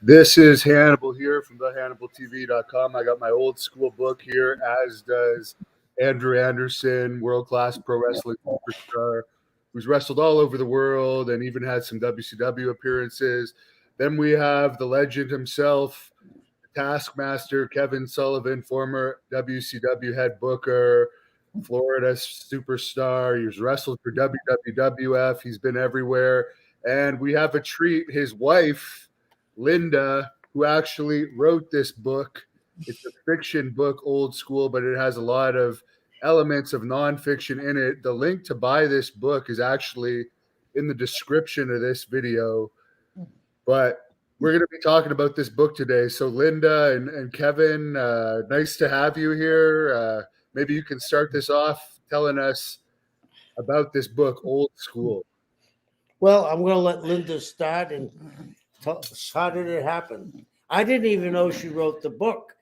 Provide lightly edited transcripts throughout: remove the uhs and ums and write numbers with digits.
This is Hannibal here from thehannibaltv.com. I got my old school book here, as does Andrew Anderson, world-class pro wrestling superstar, who's wrestled all over the world and even had some WCW appearances. Then we have the legend himself, Taskmaster Kevin Sullivan, former WCW head booker, Florida superstar. He's wrestled for WWF. He's been everywhere. And we have a treat. His wife, Linda, who actually wrote this book. It's a fiction book, old school, but it has a lot of elements of nonfiction in it. The link to buy this book is actually in the description of this video. But we're going to be talking about this book today. So Linda and Kevin, nice to have you here. Maybe you can start this off telling us about this book, Old School. Well, I'm going to let Linda start and tell us, how did it happen? I didn't even know she wrote the book.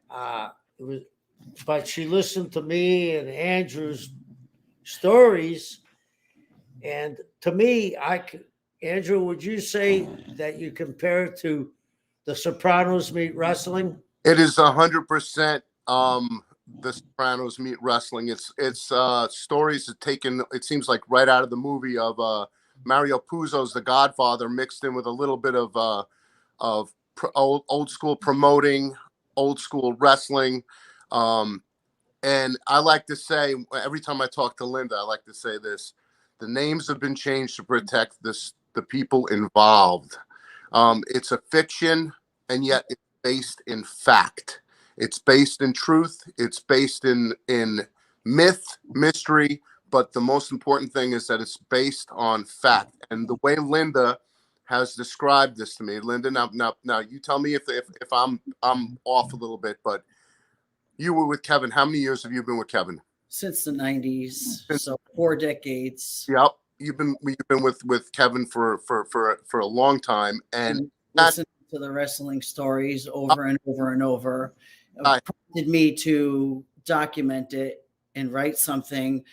But she listened to me and Andrew's stories. And to me, Andrew, would you say that you compare it to The Sopranos meet wrestling? It is 100% The Sopranos meet wrestling. It's stories taken, it seems like, right out of the movie of Mario Puzo's The Godfather, mixed in with a little bit of old school promoting, old school wrestling. And I like to say, every time I talk to Linda, I like to say this: the names have been changed to protect the people involved. It's a fiction, and yet it's based in fact. It's based in truth. It's based in myth, mystery. But the most important thing is that it's based on fact. And the way Linda has described this to me, Linda, now you tell me if I'm off a little bit, but you were with Kevin. How many years have you been with Kevin? Since the 90s, so 4 decades. Yep, you've been with Kevin for a long time, and listening to the wrestling stories over and over and over prompted me to document it and write something.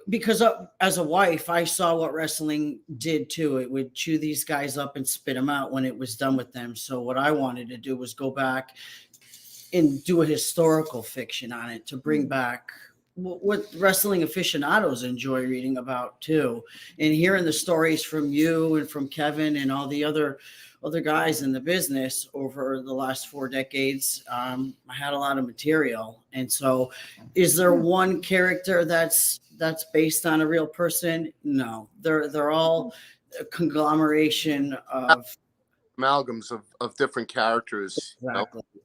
Because as a wife, I saw what wrestling did too. It would chew these guys up and spit them out when it was done with them. So what I wanted to do was go back and do a historical fiction on it to bring back what wrestling aficionados enjoy reading about too. And hearing the stories from you and from Kevin and all the other guys in the business over the last 4 decades, I had a lot of material. And so is there one character that's based on a real person? No, they're all a conglomeration of amalgams of different characters.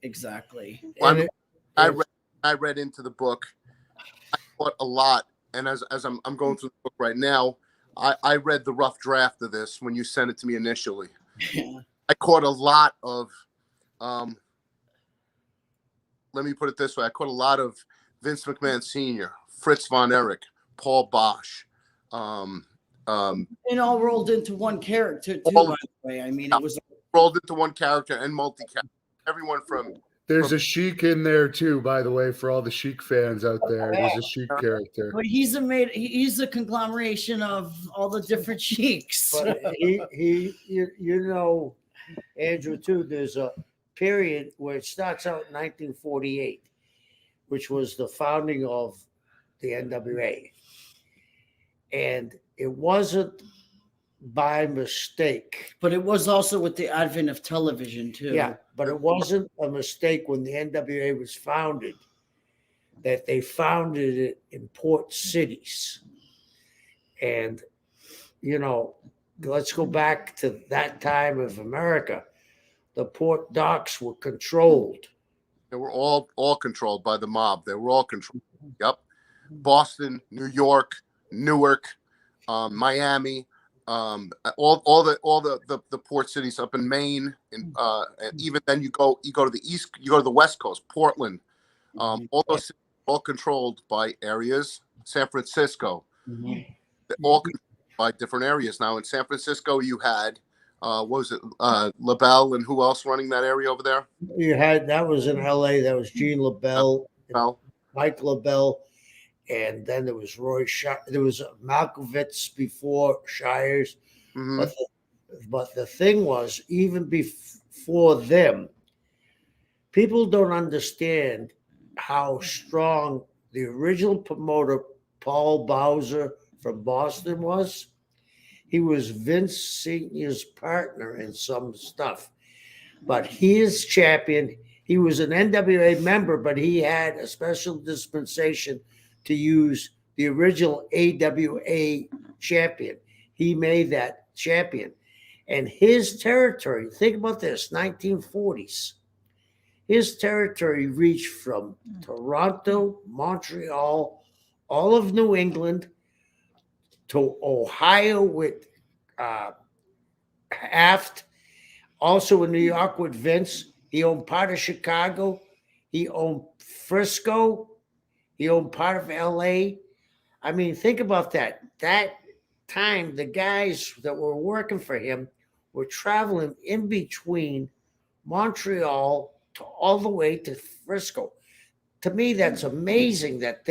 Exactly. Well, I read into the book. I thought a lot, and as I'm going through the book right now, I read the rough draft of this when you sent it to me initially. Yeah. I caught a lot of, let me put it this way, I caught a lot of Vince McMahon Sr., Fritz von Erich, Paul Bosch. And all rolled into one character too, by the way. I mean, it was rolled into one character and multi-character. Everyone from... There's a Sheik in there too, by the way, for all the Sheik fans out there. There's a Sheik character. But he's a conglomeration of all the different Sheiks. But Andrew, too, there's a period where it starts out in 1948, which was the founding of the NWA. And it wasn't by mistake. But it was also with the advent of television, too. Yeah, but it wasn't a mistake when the NWA was founded, that they founded it in port cities. And, let's go back to that time of America. The port docks were controlled. They were all controlled by the mob. They were all controlled. Yep. Boston, New York, Newark, Miami, all the port cities up in Maine, and even then you go to the east, you go to the west coast, Portland. All those cities all controlled by areas. San Francisco, all controlled by different areas. Now in San Francisco, you had LaBelle, and who else running that area over there? You had, that was in LA. That was Gene LaBelle, Mike LaBelle. And then there was Roy Shire. There was Malkovich before Shires. Mm-hmm. But the thing was, even for them. People don't understand how strong the original promoter, Paul Bowser from Boston, was. He was Vince Sr.'s partner in some stuff, but he is champion. He was an NWA member, but he had a special dispensation to use the original AWA champion. He made that champion. And his territory, think about this, 1940s. His territory reached from Toronto, Montreal, all of New England, to Ohio with Aft, also in New York with Vince. He owned part of Chicago. He owned Frisco. He owned part of LA. I mean, think about that. That time, the guys that were working for him were traveling in between Montreal to all the way to Frisco. To me, that's amazing that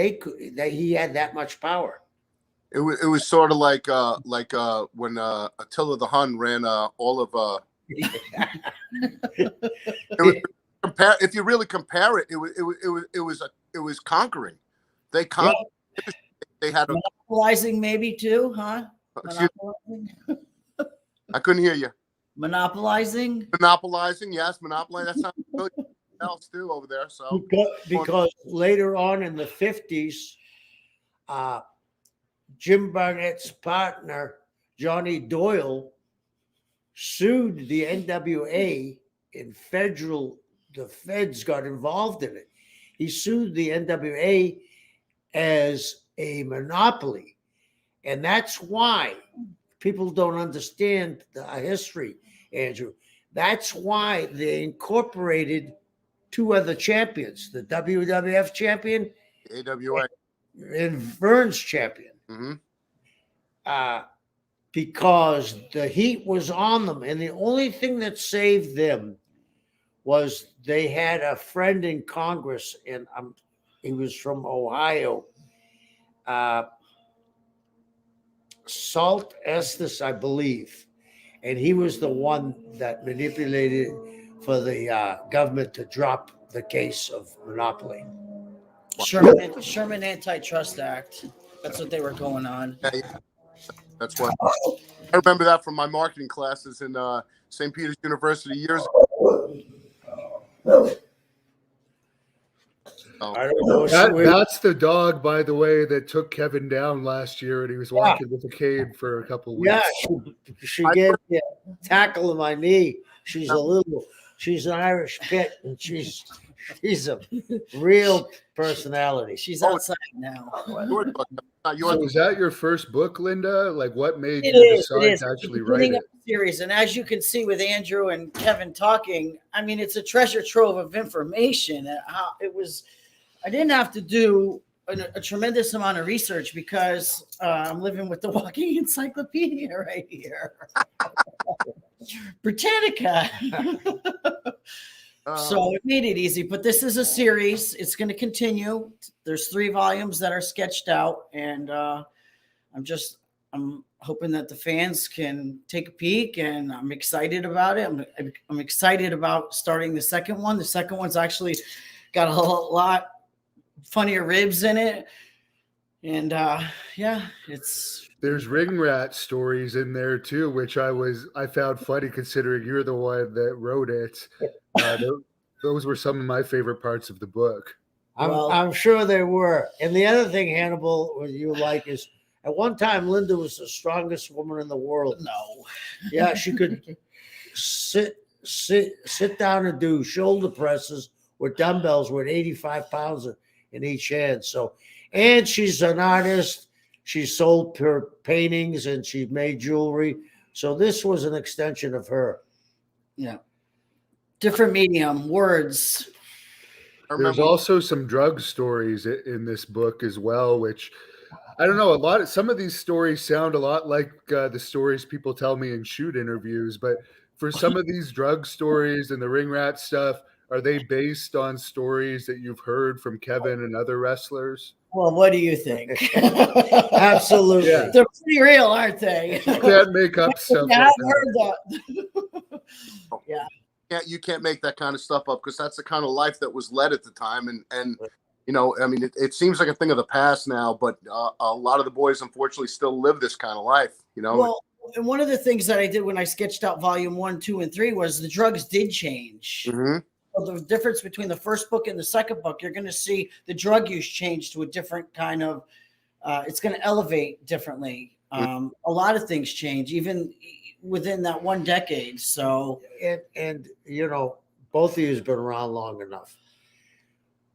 he had that much power. It was sort of like when Attila the Hun ran all of. If you really compare it, it was conquering. They conquered. Yeah. They had monopolizing maybe too, huh? I couldn't hear you. Monopolizing, yes, monopolizing. That's not really else too over there. So because later on in the 50s, Jim Barnett's partner Johnny Doyle sued the NWA in the feds got involved in it. He sued the NWA as a monopoly. And that's why people don't understand the history, Andrew. That's why they incorporated two other champions, the WWF champion, AWA, and Vern's champion. Because the heat was on them. And the only thing that saved them was they had a friend in Congress, and he was from Ohio, Salt Estes, I believe. And he was the one that manipulated for the government to drop the case of monopoly. Sherman Antitrust Act. That's what they were going on. Yeah. That's what I remember that from my marketing classes in St. Peter's University years ago. That's the dog, by the way, that took Kevin down last year, and he was walking with a cane for a couple of weeks. Yeah, she gave me a tackle in my knee. She's an Irish pit, and she's a real personality. She's outside now. So was that your first book, Linda? Like, what made you decide to actually write it? Series, and as you can see with Andrew and Kevin talking, I mean, it's a treasure trove of information. I didn't have to do a tremendous amount of research because I'm living with the walking encyclopedia right here. Britannica. So it made it easy, but this is a series. It's going to continue. There's 3 volumes that are sketched out, and I'm hoping that the fans can take a peek, and I'm excited about it. I'm excited about starting the second one. The second one's actually got a lot funnier ribs in it, and there's ring rat stories in there too, which I found funny considering you're the one that wrote it. Those were some of my favorite parts of the book. I'm sure they were. And the other thing, Hannibal, what you like is at one time Linda was the strongest woman in the world. No. Yeah, she could sit down and do shoulder presses with dumbbells with 85 pounds in each hand. So, and she's an artist. She sold her paintings and she made jewelry. So this was an extension of her. Yeah. Different medium, words. There's also some drug stories in this book as well, which I don't know. Some of these stories sound a lot like the stories people tell me in shoot interviews, but for some of these drug stories and the ring rat stuff, are they based on stories that you've heard from Kevin and other wrestlers? Well, what do you think? Absolutely. Yeah. They're pretty real, aren't they? You can't make up stuff. Yeah, I've heard that. Yeah. you can't make that kind of stuff up because that's the kind of life that was led at the time. And you know, I mean, it seems like a thing of the past now, but a lot of the boys unfortunately still live this kind of life. You know. Well, and one of the things that I did when I sketched out volume 1, 2, and 3 was the drugs did change. Mm-hmm. So the difference between the first book and the second book, you're going to see the drug use change to a different kind of. It's going to elevate differently. A lot of things change, even within that one decade. So, and you know, both of you has been around long enough.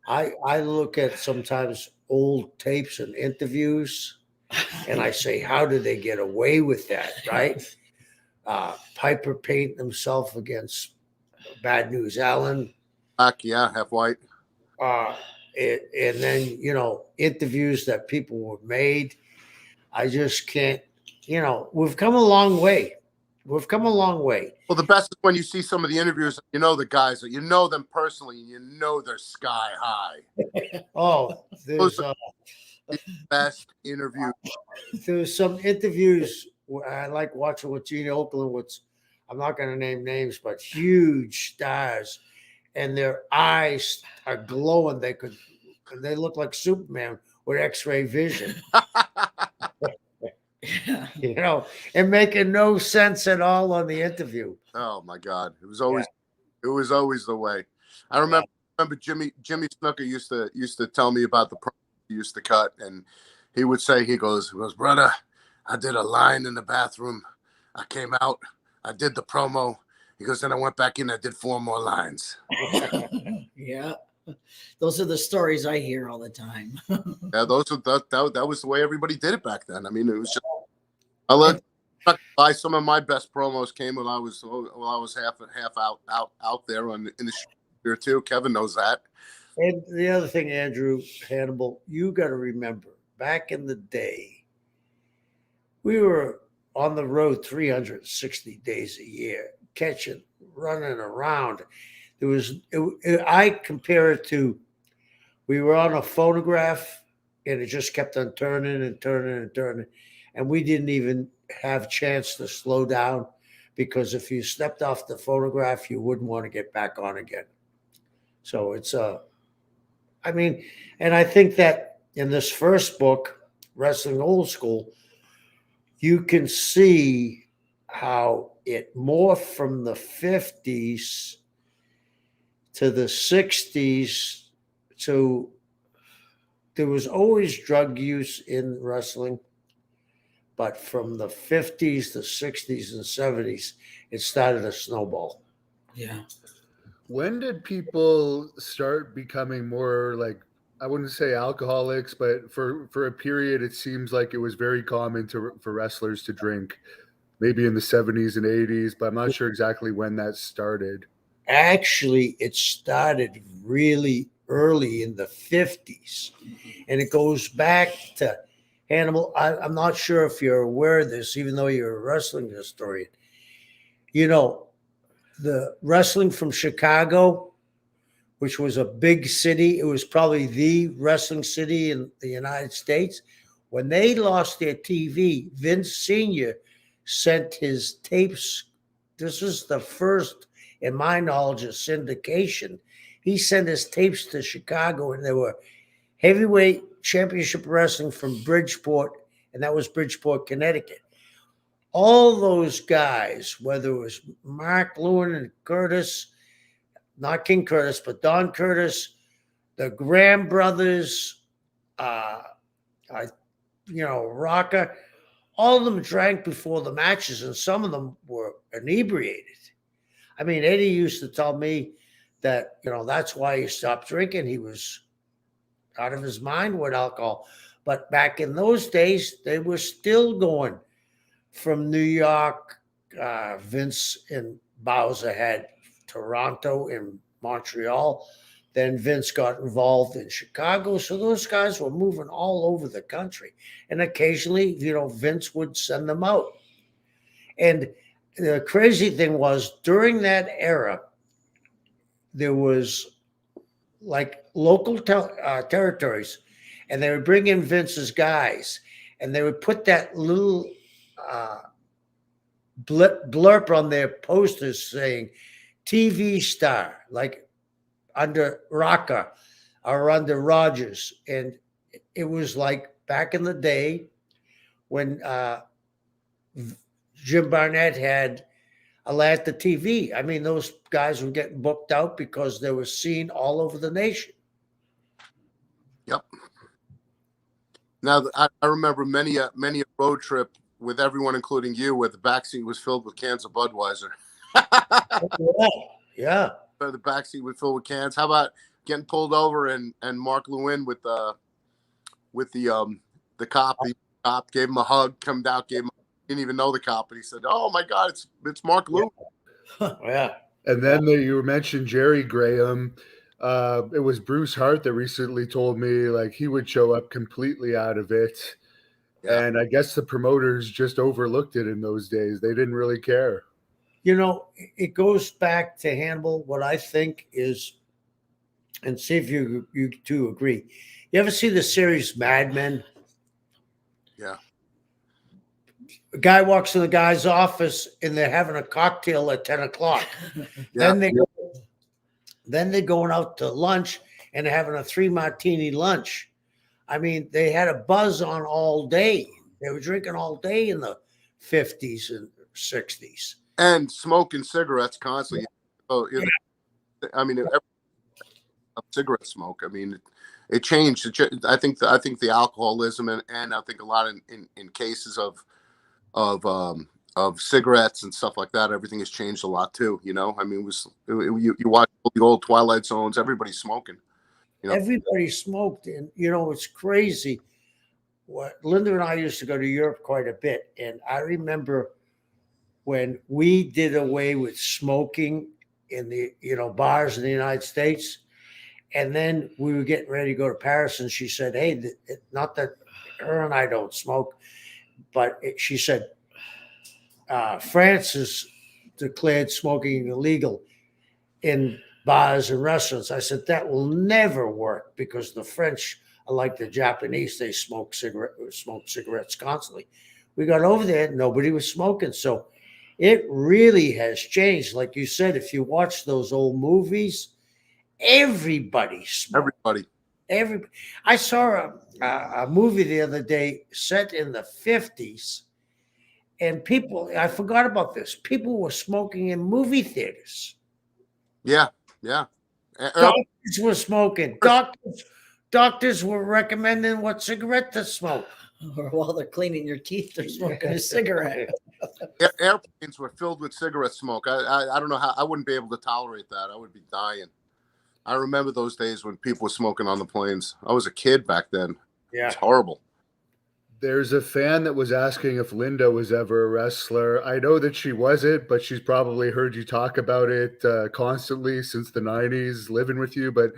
I look at sometimes old tapes and interviews, and I say, how did they get away with that, right? Piper painting himself against Bad News Allen. Black, yeah, half white. And then, you know, interviews that people were made. I just can't, you know, we've come a long way. We've come a long way. Well, the best is when you see some of the interviews, you know, the guys, you know them personally, and you know they're sky high. Oh, there's the best interview. There's some interviews I like watching with Gene Oakland, which I'm not going to name names, but huge stars, and their eyes are glowing. They look like Superman with X-ray vision. You know, and making no sense at all on the interview. Oh my God, it was always the way. I remember Jimmy Snuka used to tell me about the promo he used to cut, and he would say, he goes, brother, I did a line in the bathroom, I came out, I did the promo. He goes, then I went back in, I did 4 more lines. Yeah. Those are the stories I hear all the time. Yeah, that was the way everybody did it back then. I mean, it was just I let some of my best promos came when I was half out there in the year too. Kevin knows that. And the other thing, Andrew, Hannibal, you got to remember, back in the day, we were on the road 360 days a year, catching, running around. I compare it to, we were on a phonograph and it just kept on turning and turning and turning. And we didn't even have chance to slow down, because if you stepped off the phonograph, you wouldn't want to get back on again. So it's I mean, and I think that in this first book, Wrestling Old School, you can see how it morphed from the 50s to the 60s to, there was always drug use in wrestling, but from the 50s, the 60s, and 70s, it started a snowball. Yeah. When did people start becoming more like, I wouldn't say alcoholics, but for a period, it seems like it was very common for wrestlers to drink, maybe in the 70s and 80s, but I'm not sure exactly when that started. Actually, it started really early in the 50s, and it goes back to Hannibal. I'm not sure if you're aware of this, even though you're a wrestling historian. You know, the wrestling from Chicago, which was a big city, it was probably the wrestling city in the United States. When they lost their TV, Vince Sr. sent his tapes. This is the first, in my knowledge, of syndication. He sent his tapes to Chicago, and there were heavyweight championship wrestling from Bridgeport, and that was Bridgeport, Connecticut. All those guys, whether it was Mark Lewin and Curtis, not King Curtis, but Don Curtis, the Graham brothers, Rocker, all of them drank before the matches, and some of them were inebriated. I mean, Eddie used to tell me that, you know, that's why he stopped drinking. He was out of his mind with alcohol. But back in those days, they were still going from New York. Vince and Bowser had Toronto and Montreal. Then Vince got involved in Chicago. So those guys were moving all over the country. And occasionally, you know, Vince would send them out. And the crazy thing was, during that era, there was like local territories, and they would bring in Vince's guys, and they would put that little blurb on their posters saying, TV star, like under Rocca or under Rogers. And it was like back in the day when Jim Barnett had Atlanta TV. I mean, those guys were getting booked out because they were seen all over the nation. Yep. Now, I remember many a road trip with everyone, including you, where the backseat was filled with cans of Budweiser. Yeah. The backseat was filled with cans. How about getting pulled over and Mark Lewin with the cop? The cop gave him a hug, come down, didn't even know the cop, and he said, "Oh my God, it's Mark Lewin." Yeah. And then you mentioned Jerry Graham. It was Bruce Hart that recently told me like he would show up completely out of it. Yeah. And I guess the promoters just overlooked it in those days. They didn't really care. You know, it goes back to Hannibal. What I think is, and see if you two agree. You ever see the series Mad Men? Yeah. A guy walks in the guy's office and they're having a cocktail at 10 o'clock. Yeah. Then they're going out to lunch and they're having a 3 martini lunch. I mean, they had a buzz on all day. They were drinking all day in the 50s and 60s. And smoking cigarettes constantly. So, I mean, cigarette smoke. I mean, it changed. I think the alcoholism and I think a lot in cases of cigarettes and stuff like that, everything has changed a lot too. You know, I mean, you watch the old Twilight Zones, everybody's smoking. You know? Everybody smoked, and it's crazy. What Linda and I used to go to Europe quite a bit, and I remember when we did away with smoking in the bars in the United States, and then we were getting ready to go to Paris, and she said, "Hey, not that her and I don't smoke, but she said France has declared smoking illegal in bars and restaurants." I said, "That will never work because the French are like the Japanese. They smoke cigarettes constantly." We got over there, nobody was smoking. So it really has changed. Like you said, if you watch those old movies, everybody smoked. Everybody. I saw a movie the other day set in the 50s, and I forgot about this. People were smoking in movie theaters. Yeah. Yeah. Doctors were smoking. Doctors were recommending what cigarette to smoke. Or while they're cleaning your teeth, they're smoking a cigarette. Airplanes were filled with cigarette smoke. I don't know how. I wouldn't be able to tolerate that. I would be dying. I remember those days when people were smoking on the planes. I was a kid back then. Yeah. It's horrible. There's a fan that was asking if Linda was ever a wrestler. I know that she wasn't, but she's probably heard you talk about it constantly since the 90s, living with you. But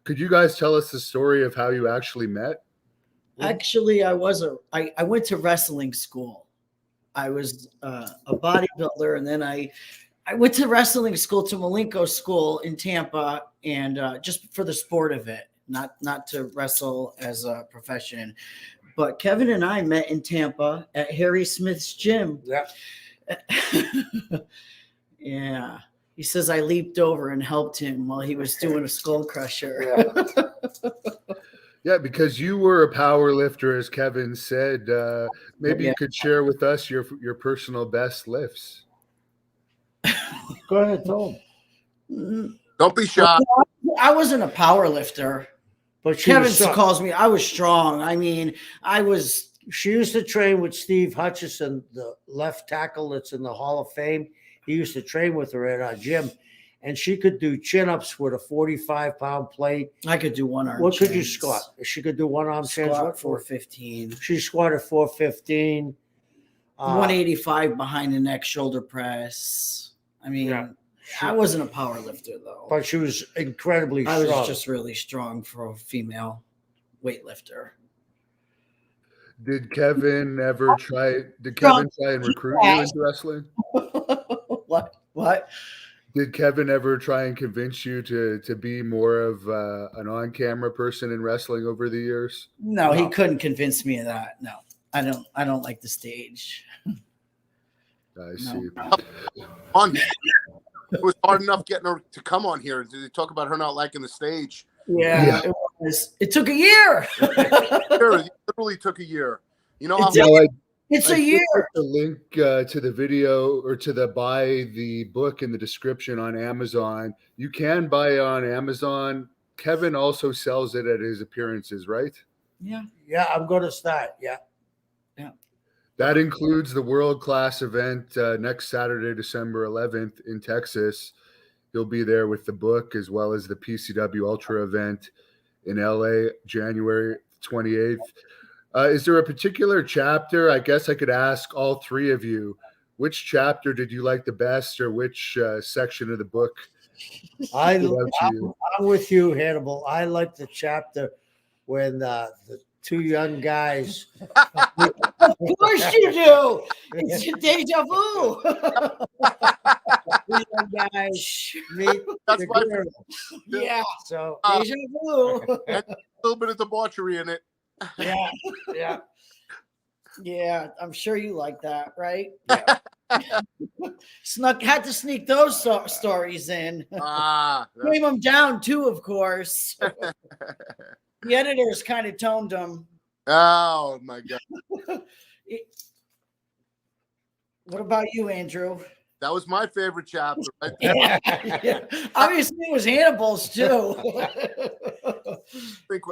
could you guys tell us the story of how you actually met? Actually, I went to wrestling school. I was a bodybuilder, and then I went to wrestling school, to Malenko School in Tampa, and just for the sport of it, not to wrestle as a profession. But Kevin and I met in Tampa at Harry Smith's gym. Yeah. Yeah. He says I leaped over and helped him while he was doing a skull crusher. Yeah. Yeah, because you were a power lifter, as Kevin said. Maybe you could share with us your personal best lifts. Go ahead, tell him. Don't be shy. I wasn't a power lifter. But Kevin calls me. I was strong. I mean, She used to train with Steve Hutchison, the left tackle that's in the Hall of Fame. He used to train with her at our gym, and she could do chin-ups with a 45-pound plate. I could do one arm. What could you squat? She could do one arm chins. Squat 415. She squatted 415. 185 behind the neck shoulder press. I mean, I wasn't a power lifter though. But she was incredibly strong. I was just really strong for a female weightlifter. Did Kevin try and recruit you into wrestling? What? Did Kevin ever try and convince you to be more of an on-camera person in wrestling over the years? No, he couldn't convince me of that. No, I don't like the stage. I see. It was hard enough getting her to come on here. They talk about her not liking the stage. Yeah. It was. It took a year. It literally took a year. You know how It's I a year. put the link to the video or to the buy the book in the description on Amazon. You can buy it on Amazon. Kevin also sells it at his appearances, right? Yeah. Yeah, I'm going to start. Yeah. That includes the world class event next Saturday, December 11th in Texas. He'll be there with the book as well as the PCW Ultra event in LA, January 28th. Is there a particular chapter? I guess I could ask all three of you. Which chapter did you like the best, or which section of the book stood out to you? I'm with you, Hannibal. I like the chapter when the two young guys. Of course you do. It's a deja vu. Two young guys meet That's the my girl. Yeah. So Deja vu. a little bit of debauchery in it. yeah. Yeah, I'm sure you like that, right? Yeah. Had to sneak those stories in. Name them down too, of course. The editors kind of toned them. Oh my God. What about you, Andrew? That was my favorite chapter. Right? Yeah. Obviously, it was Hannibal's too.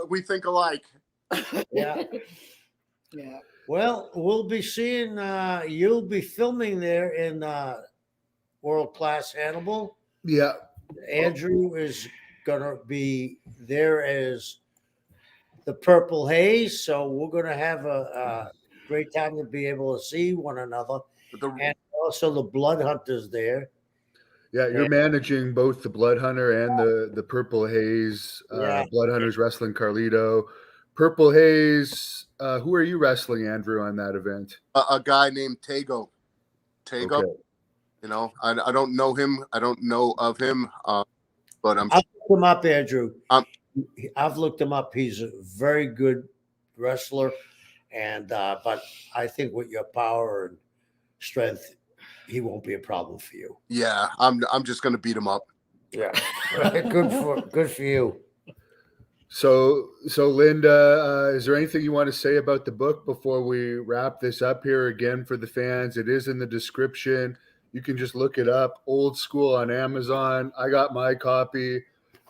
We think alike. Yeah. Yeah. Well, we'll be seeing you'll be filming there in World Class Hannibal. Yeah. Andrew is gonna be there as the Purple Haze, so we're gonna have a great time to be able to see one another. And also the Blood Hunters there. Yeah, you're managing both the Blood Hunter and the Purple Haze. Blood Hunter's wrestling Carlito. Purple Haze, who are you wrestling, Andrew, on that event? A guy named Tego. Okay. You know, I don't know him. I don't know of him, but I've looked him up, Andrew. I've looked him up. He's a very good wrestler, and but I think with your power and strength, he won't be a problem for you. Yeah, I'm just gonna beat him up. Yeah, good for you. So Linda, is there anything you want to say about the book before we wrap this up here? Again, for the fans, it is in the description. You can just look it up, Old School on Amazon. I got my copy.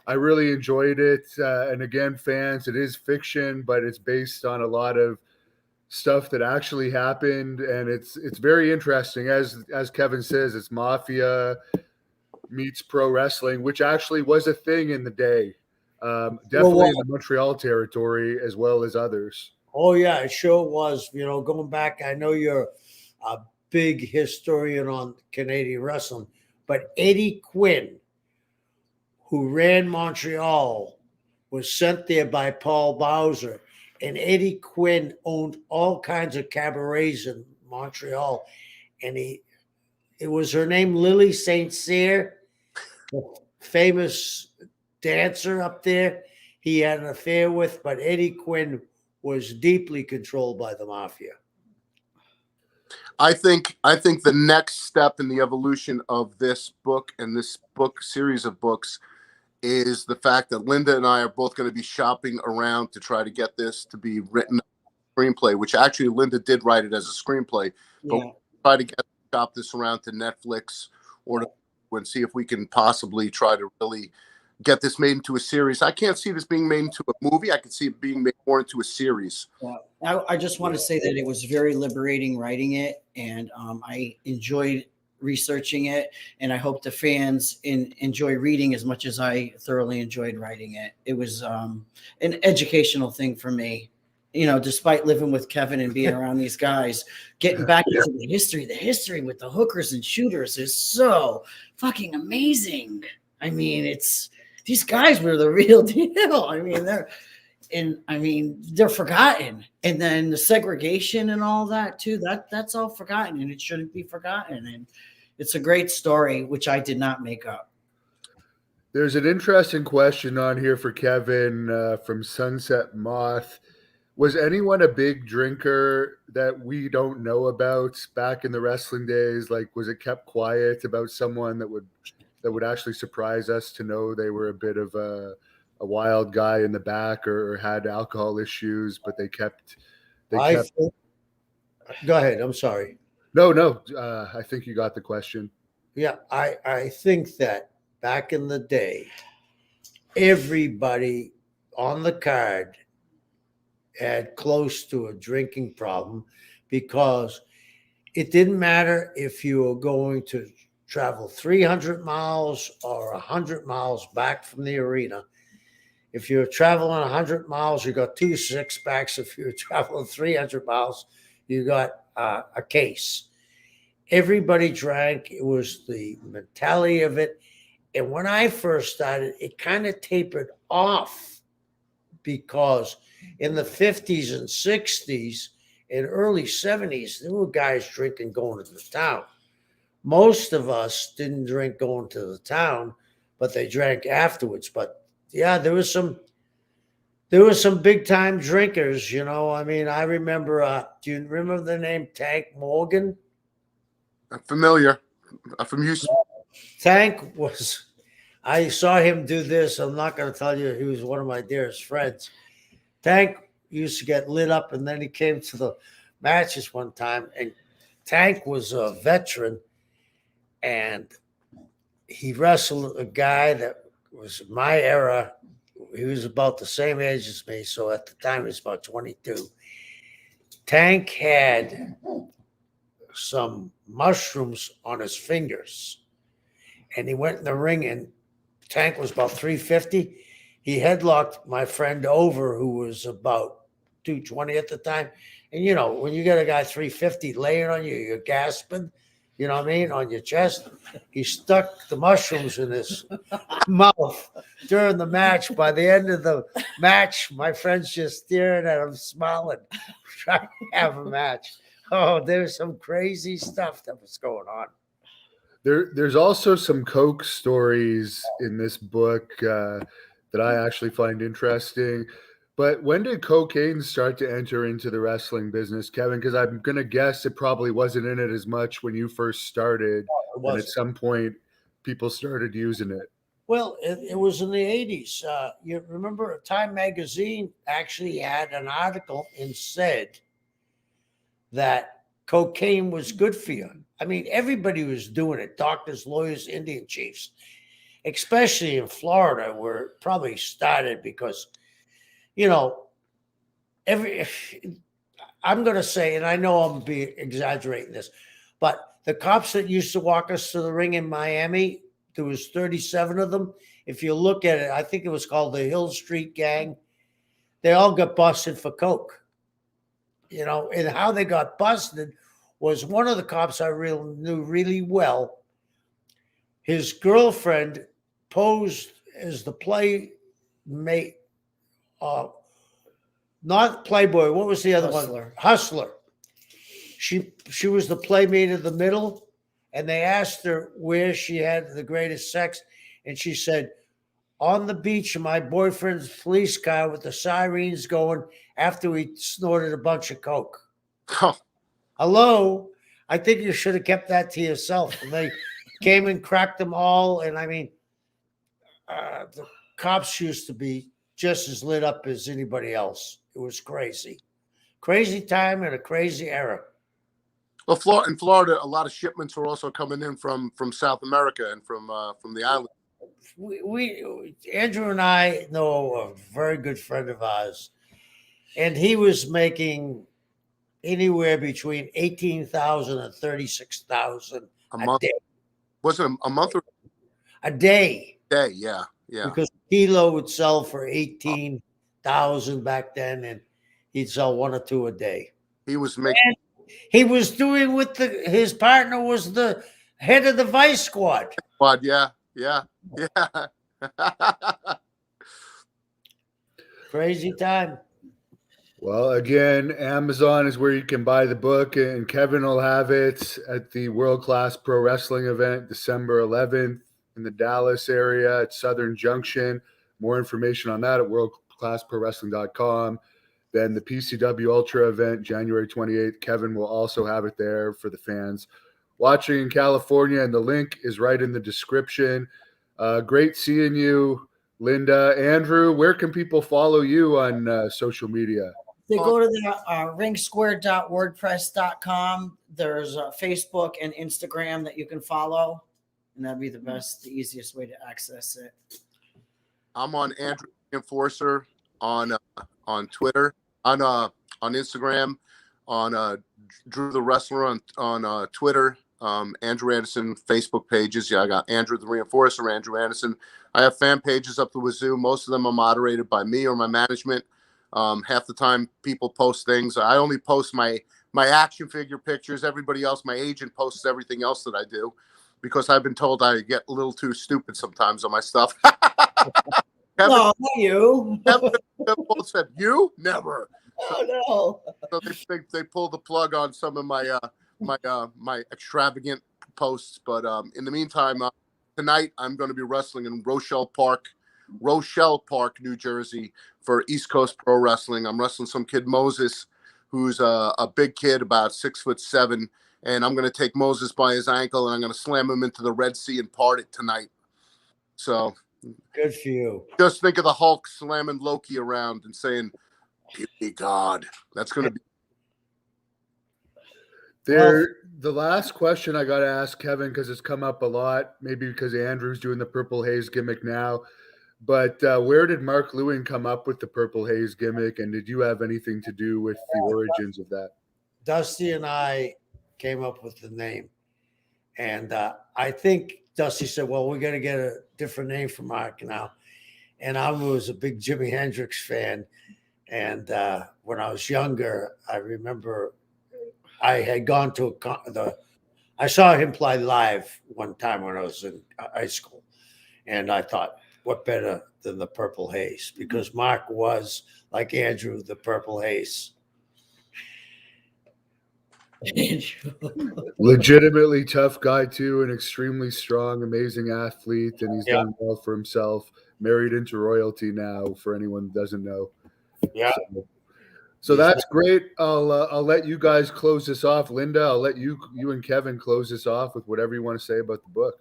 I really enjoyed it. And again, fans, it is fiction, but it's based on a lot of stuff that actually happened. And it's very interesting. As Kevin says, it's mafia meets pro wrestling, which actually was a thing in the day. Definitely in the Montreal territory as well as others. Oh yeah, it sure was. You know, going back, I know you're a big historian on Canadian wrestling, but Eddie Quinn, who ran Montreal, was sent there by Paul Bowser, and Eddie Quinn owned all kinds of cabarets in Montreal, and it was her name Lily St. Cyr, the famous dancer up there he had an affair with, but Eddie Quinn was deeply controlled by the mafia. I think the next step in the evolution of this book and this book series of books is the fact that Linda and I are both going to be shopping around to try to get this to be written screenplay, which actually Linda did write it as a screenplay, but we'll try to shop this around to Netflix or and see if we can possibly try to really get this made into a series. I can't see this being made into a movie. I can see it being made more into a series. Yeah. I just want to say that it was very liberating writing it, and I enjoyed researching it, and I hope the fans enjoy reading as much as I thoroughly enjoyed writing it. It was an educational thing for me. You know, despite living with Kevin and being around these guys, getting back into the history with the hookers and shooters is so fucking amazing. I mean, these guys were the real deal. I mean, they're forgotten. And then the segregation and all that too, that's all forgotten, and it shouldn't be forgotten. And it's a great story, which I did not make up. There's an interesting question on here for Kevin from Sunset Moth. Was anyone a big drinker that we don't know about back in the wrestling days? Like, was it kept quiet about someone that would that would actually surprise us to know they were a bit of a wild guy in the back or had alcohol issues, but they kept. Go ahead. I'm sorry. No. I think you got the question. Yeah, I think that back in the day, everybody on the card had close to a drinking problem because it didn't matter if you were going to travel 300 miles or 100 miles back from the arena. If you're traveling 100 miles, you got 2 6-packs. If you're traveling 300 miles, you got a case. Everybody drank. It was the mentality of it. And when I first started, it kind of tapered off because in the 50s and 60s and early 70s, there were guys drinking going to the town. Most of us didn't drink going to the town, but they drank afterwards. But yeah, there was some big time drinkers, you know. I mean, I remember, do you remember the name Tank Morgan? I'm familiar. I'm from Houston. Tank was, I saw him do this. I'm not going to tell you, he was one of my dearest friends. Tank used to get lit up, and then he came to the matches one time, and Tank was a veteran, and he wrestled a guy that was my era. He was about the same age as me, so at the time he was about 22. Tank had some mushrooms on his fingers, and he went in the ring, and Tank was about 350. He headlocked my friend over, who was about 220 at the time. And you know, when you get a guy 350 laying on you, you're gasping, you know what I mean, on your chest. He stuck the mushrooms in his mouth during the match. By the end of the match, my friend's just staring at him, smiling, trying to have a match. Oh, there's some crazy stuff that was going on. There's also some Coke stories in this book that I actually find interesting. But when did cocaine start to enter into the wrestling business, Kevin? Because I'm going to guess it probably wasn't in it as much when you first started. And at some point, people started using it. Well, it was in the 80s. You remember Time Magazine actually had an article and said that cocaine was good for you. I mean, everybody was doing it. Doctors, lawyers, Indian chiefs, especially in Florida, where it probably started because, you know, I'm going to say, and I know I'm being exaggerating this, but the cops that used to walk us to the ring in Miami, there was 37 of them. If you look at it, I think it was called the Hill Street Gang. They all got busted for coke. You know, and how they got busted was one of the cops I knew really well. His girlfriend posed as the playmate, not Playboy. What was the other one? Hustler. She was the playmate of the middle, and they asked her where she had the greatest sex, and she said, on the beach in my boyfriend's police car with the sirens going after we snorted a bunch of coke. Huh. Hello? I think you should have kept that to yourself. And they came and cracked them all. And I mean, the cops used to be just as lit up as anybody else. It was crazy. Crazy time and a crazy era. Well, in Florida, a lot of shipments were also coming in from South America and from the island. We Andrew and I know a very good friend of ours, and he was making anywhere between 18,000 and 36,000 a month. day. Was it a month or a day? Day, yeah. Because a kilo would sell for 18,000 back then, and he'd sell 1 or 2 a day. He was making. And he was doing with his partner was the head of the Vice Squad. Yeah. Crazy time. Well, again, Amazon is where you can buy the book, and Kevin will have it at the World Class Pro Wrestling event December 11th in the Dallas area at Southern Junction. More information on that at worldclassprowrestling.com. Then the PCW Ultra event January 28th. Kevin will also have it there for the fans watching in California, and the link is right in the description. Great seeing you, Linda. Andrew, where can people follow you on social media? They go to the ringsquare.wordpress.com. There's Facebook and Instagram that you can follow, and that'd be the easiest way to access it. I'm on Andrew Enforcer on Twitter, on Instagram, on Drew the Wrestler on Twitter, Andrew Anderson Facebook pages. Yeah, I got Andrew the Reinforcer, Andrew Anderson. I have fan pages up the wazoo. Most of them are moderated by me or my management. Half the time people post things. I only post my action figure pictures. Everybody else, my agent posts everything else that I do, because I've been told I get a little too stupid sometimes on my stuff. No, not you. Kevin both said, you never. Oh, no. So they pull the plug on some of my my extravagant posts. But in the meantime, tonight I'm going to be wrestling in Rochelle Park, New Jersey, for East Coast Pro Wrestling. I'm wrestling some kid Moses, who's a big kid, about 6'7", and I'm going to take Moses by his ankle and I'm going to slam him into the Red Sea and part it tonight. So good for you. Just think of the Hulk slamming Loki around and saying, "Be God." That's going to be. The last question I got to ask Kevin, because it's come up a lot, maybe because Andrew's doing the Purple Haze gimmick now, but where did Mark Lewin come up with the Purple Haze gimmick, and did you have anything to do with the origins of that? Dusty and I came up with the name, and I think Dusty said, well, we're going to get a different name for Mark now. And I was a big Jimi Hendrix fan. And when I was younger, I remember I had gone to I saw him play live one time when I was in high school. And I thought, what better than the Purple Haze? Because Mark was, like Andrew, the Purple Haze. Legitimately tough guy too, an extremely strong, amazing athlete, and he's done well for himself. Married into royalty now, for anyone who doesn't know. Yeah. So that's great. I'll let you guys close this off. Linda, I'll let you and Kevin close this off with whatever you want to say about the book.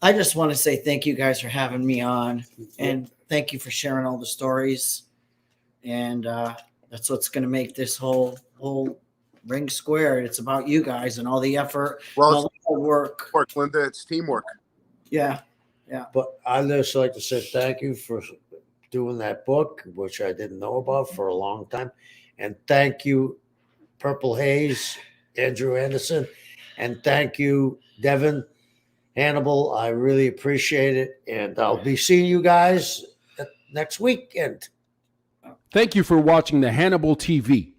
I just want to say thank you guys for having me on, and thank you for sharing all the stories. And that's what's going to make this whole Ring Square. It's about you guys and all the effort, all the hard work. Linda, it's teamwork. Yeah. But I'd just like to say thank you for doing that book, which I didn't know about for a long time. And thank you, Purple Haze, Andrew Anderson. And thank you, Devin, Hannibal. I really appreciate it. And I'll be seeing you guys next weekend. Thank you for watching the Hannibal TV.